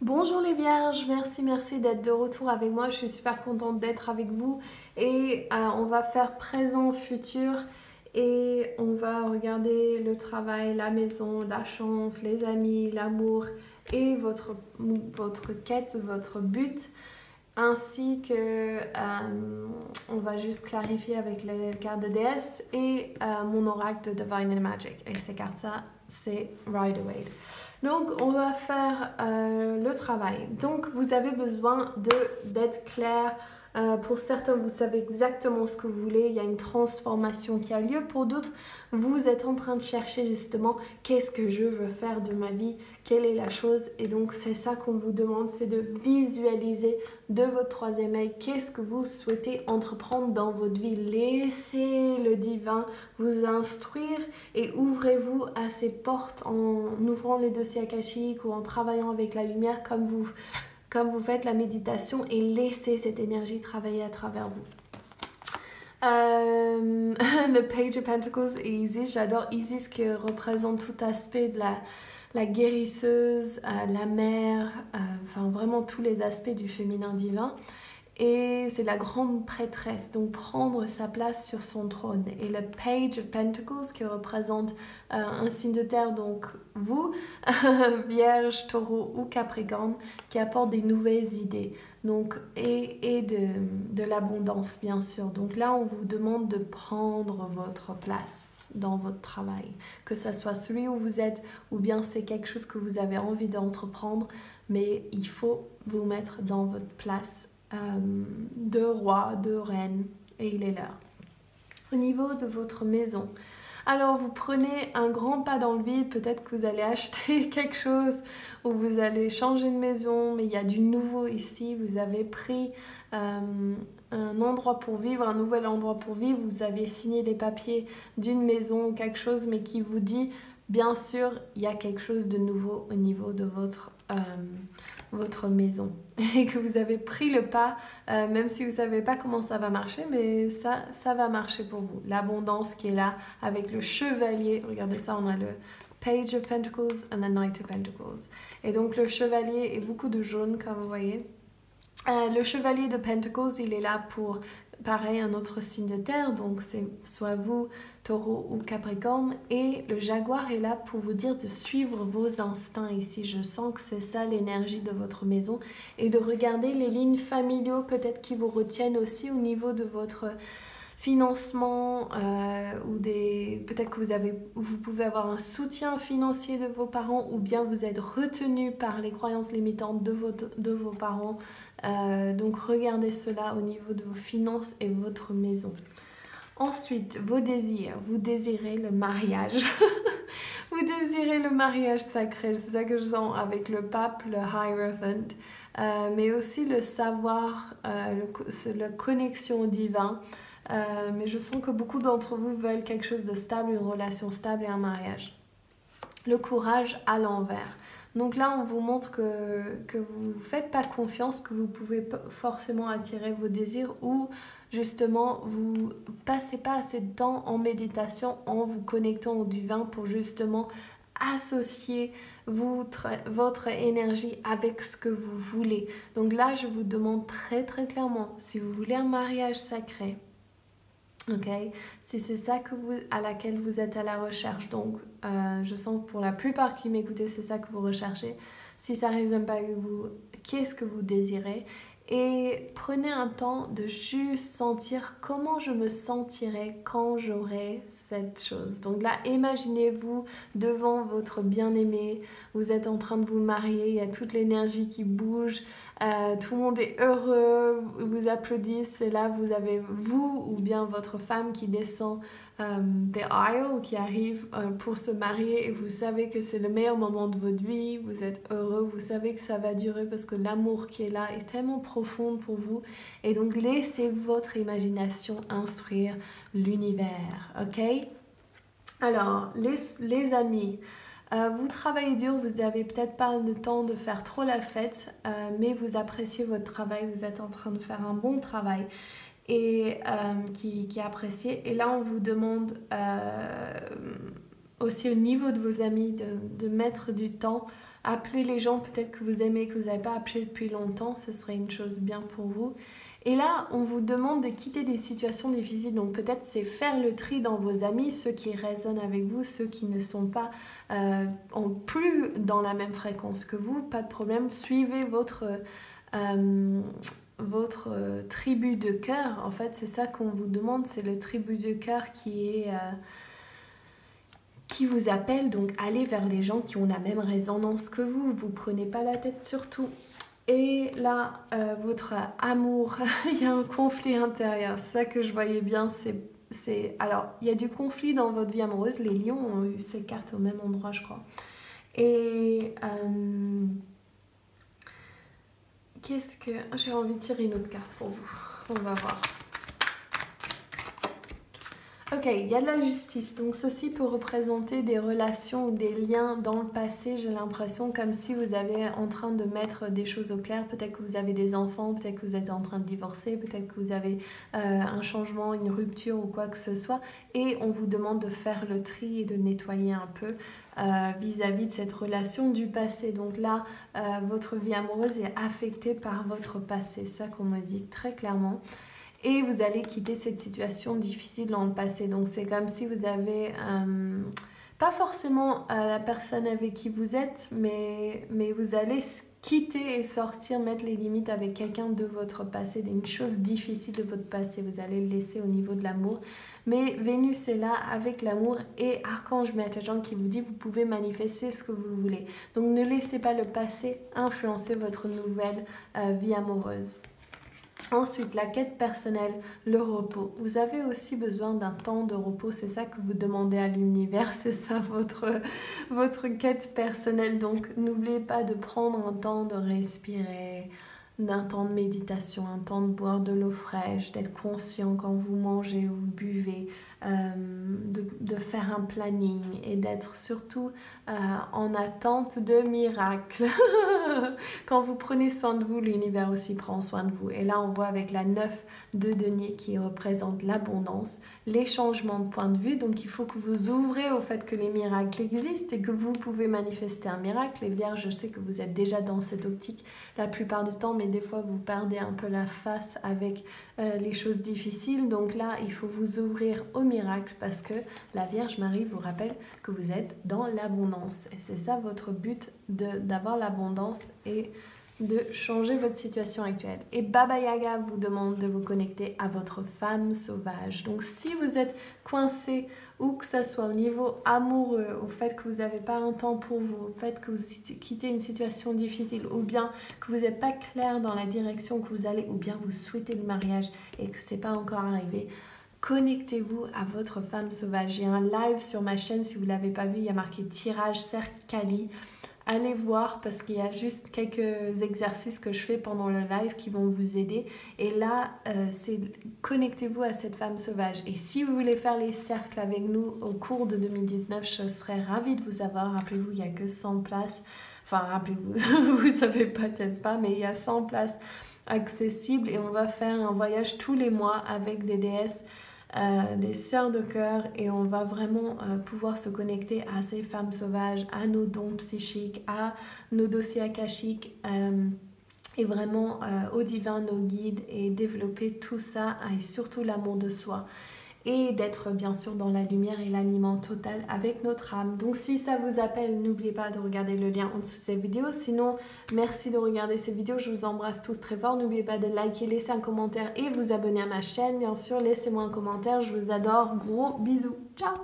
Bonjour les vierges, merci d'être de retour avec moi, je suis super contente d'être avec vous et on va faire présent, futur et on va regarder le travail, la maison, la chance, les amis, l'amour et votre quête, votre but ainsi que on va juste clarifier avec les cartes de déesse et mon oracle de Divine and Magic. Et ces cartes-là, c'est Rider-Waite. Donc, on va faire le travail. Donc, vous avez besoin d'être clair. Pour certains, vous savez exactement ce que vous voulez. Il y a une transformation qui a lieu. Pour d'autres, vous êtes en train de chercher justement qu'est-ce que je veux faire de ma vie, quelle est la chose. Et donc, c'est ça qu'on vous demande, c'est de visualiser de votre troisième œil qu'est-ce que vous souhaitez entreprendre dans votre vie. Laissez le divin vous instruire et ouvrez-vous à ces portes en ouvrant les dossiers akashiques ou en travaillant avec la lumière comme vous faites la méditation et laissez cette énergie travailler à travers vous. Le Page of Pentacles et Isis, j'adore Isis qui représente tout aspect de la guérisseuse, la mère, enfin vraiment tous les aspects du féminin divin. Et c'est la grande prêtresse, donc prendre sa place sur son trône. Et le Page of Pentacles qui représente un signe de terre, donc vous, Vierge, Taureau ou Capricorne, qui apporte des nouvelles idées. Donc, et de l'abondance, bien sûr. Donc là, on vous demande de prendre votre place dans votre travail. Que ce soit celui où vous êtes, ou bien c'est quelque chose que vous avez envie d'entreprendre, mais il faut vous mettre dans votre place de roi, de reine, et il est l'heure. Au niveau de votre maison, alors vous prenez un grand pas dans le vide, peut-être que vous allez acheter quelque chose ou vous allez changer de maison, mais il y a du nouveau ici, vous avez pris un endroit pour vivre, un nouvel endroit pour vivre, vous avez signé les papiers d'une maison ou quelque chose, mais qui vous dit, bien sûr, il y a quelque chose de nouveau au niveau de votre maison et que vous avez pris le pas, même si vous ne savez pas comment ça va marcher, mais ça va marcher pour vous. L'abondance qui est là avec le chevalier, regardez ça, on a le Page of Pentacles and the Knight of Pentacles. Et donc le chevalier est beaucoup de jaune comme vous voyez. Le chevalier de Pentacles, il est là pour, pareil, un autre signe de terre, donc c'est soit vous, Taureau ou Capricorne, et le jaguar est là pour vous dire de suivre vos instincts ici. Je sens que c'est ça l'énergie de votre maison, et de regarder les lignes familiaux peut-être qui vous retiennent aussi au niveau de votre financement ou peut-être que vous pouvez avoir un soutien financier de vos parents ou bien vous êtes retenu par les croyances limitantes de vos parents. Donc regardez cela au niveau de vos finances et votre maison. Ensuite, vos désirs. Vous désirez le mariage. Vous désirez le mariage sacré. C'est ça que je sens avec le pape, le Hierophant. Mais aussi le savoir, la connexion au divin. Mais je sens que beaucoup d'entre vous veulent quelque chose de stable, une relation stable et un mariage. Le courage à l'envers. Donc là, on vous montre que vous ne faites pas confiance, que vous pouvez forcément attirer vos désirs ou justement, vous passez pas assez de temps en méditation en vous connectant au divin pour justement associer votre énergie avec ce que vous voulez. Donc là, je vous demande très clairement, si vous voulez un mariage sacré, ok, si c'est ça à laquelle vous êtes à la recherche, donc je sens que pour la plupart qui m'écoutez, c'est ça que vous recherchez. Si ça ne résonne pas avec vous, qu'est-ce que vous désirez? Et prenez un temps de juste sentir comment je me sentirais quand j'aurai cette chose. Donc là, imaginez-vous devant votre bien-aimé, vous êtes en train de vous marier, il y a toute l'énergie qui bouge, tout le monde est heureux, vous applaudissent et là vous avez vous ou bien votre femme qui descend des aisles, qui arrive pour se marier et vous savez que c'est le meilleur moment de votre vie, vous êtes heureux, vous savez que ça va durer parce que l'amour qui est là est tellement profond pour vous et donc laissez votre imagination instruire l'univers, ok? Alors, les amis, vous travaillez dur, vous n'avez peut-être pas le temps de faire trop la fête, mais vous appréciez votre travail, vous êtes en train de faire un bon travail et qui est apprécié. Et là, on vous demande aussi au niveau de vos amis de mettre du temps Appelez les gens peut-être que vous aimez, que vous n'avez pas appelé depuis longtemps, ce serait une chose bien pour vous. Et là, on vous demande de quitter des situations difficiles. Donc peut-être c'est faire le tri dans vos amis, ceux qui résonnent avec vous, ceux qui ne sont pas plus dans la même fréquence que vous. Pas de problème, suivez votre tribu de cœur. En fait, c'est ça qu'on vous demande, c'est le tribu de cœur qui vous appelle. Donc allez vers les gens qui ont la même résonance que vous. Vous prenez pas la tête surtout. Et là, votre amour, il y a un conflit intérieur. C'est ça que je voyais bien. Alors, il y a du conflit dans votre vie amoureuse. Les lions ont eu ces cartes au même endroit, je crois. Et qu'est-ce que... J'ai envie de tirer une autre carte pour vous. On va voir. Ok, il y a de la justice, donc ceci peut représenter des relations ou des liens dans le passé, j'ai l'impression, comme si vous avez en train de mettre des choses au clair, peut-être que vous avez des enfants, peut-être que vous êtes en train de divorcer, peut-être que vous avez un changement, une rupture ou quoi que ce soit, et on vous demande de faire le tri et de nettoyer un peu vis-à-vis de cette relation du passé. Donc là, votre vie amoureuse est affectée par votre passé, c'est ça qu'on me dit très clairement. Et vous allez quitter cette situation difficile dans le passé. Donc c'est comme si vous avez, pas forcément la personne avec qui vous êtes, mais vous allez quitter et sortir, mettre les limites avec quelqu'un de votre passé, une chose difficile de votre passé. Vous allez le laisser au niveau de l'amour. Mais Vénus est là avec l'amour et Archange Metatron qui vous dit vous pouvez manifester ce que vous voulez. Donc ne laissez pas le passé influencer votre nouvelle vie amoureuse. Ensuite, la quête personnelle, le repos. Vous avez aussi besoin d'un temps de repos, c'est ça que vous demandez à l'univers, c'est ça votre quête personnelle. Donc, n'oubliez pas de prendre un temps de respirer, d'un temps de méditation, un temps de boire de l'eau fraîche, d'être conscient quand vous mangez, vous buvez, de faire un planning et d'être surtout en attente de miracles. Quand vous prenez soin de vous, l'univers aussi prend soin de vous. Et là, on voit avec la 9 de denier qui représente l'abondance, les changements de point de vue. Donc, il faut que vous ouvrez au fait que les miracles existent et que vous pouvez manifester un miracle. Les vierges, je sais que vous êtes déjà dans cette optique la plupart du temps, mais des fois, vous perdez un peu la face avec les choses difficiles. Donc là, il faut vous ouvrir au miracle parce que la Vierge Marie vous rappelle que vous êtes dans l'abondance. Et c'est ça votre but, d'avoir l'abondance et de changer votre situation actuelle. Et Baba Yaga vous demande de vous connecter à votre femme sauvage. Donc si vous êtes coincé ou que ce soit au niveau amoureux, au fait que vous n'avez pas un temps pour vous, au fait que vous quittez une situation difficile ou bien que vous n'êtes pas clair dans la direction que vous allez ou bien vous souhaitez le mariage et que ce n'est pas encore arrivé, connectez-vous à votre femme sauvage. J'ai un live sur ma chaîne, si vous ne l'avez pas vu, il y a marqué tirage cercle Kali. Allez voir parce qu'il y a juste quelques exercices que je fais pendant le live qui vont vous aider. Et là, c'est connectez-vous à cette femme sauvage. Et si vous voulez faire les cercles avec nous au cours de 2019, je serais ravie de vous avoir. Rappelez-vous, il n'y a que 100 places. Enfin, rappelez-vous, vous ne savez peut-être pas, mais il y a 100 places accessibles. Et on va faire un voyage tous les mois avec des déesses, des sœurs de cœur, et on va vraiment pouvoir se connecter à ces femmes sauvages, à nos dons psychiques, à nos dossiers akashiques et vraiment au divin, nos guides, et développer tout ça et surtout l'amour de soi et d'être bien sûr dans la lumière et l'alignement total avec notre âme. Donc si ça vous appelle, n'oubliez pas de regarder le lien en dessous de cette vidéo. Sinon, merci de regarder cette vidéo. Je vous embrasse tous très fort. N'oubliez pas de liker, laisser un commentaire et vous abonner à ma chaîne. Bien sûr, laissez-moi un commentaire. Je vous adore. Gros bisous. Ciao!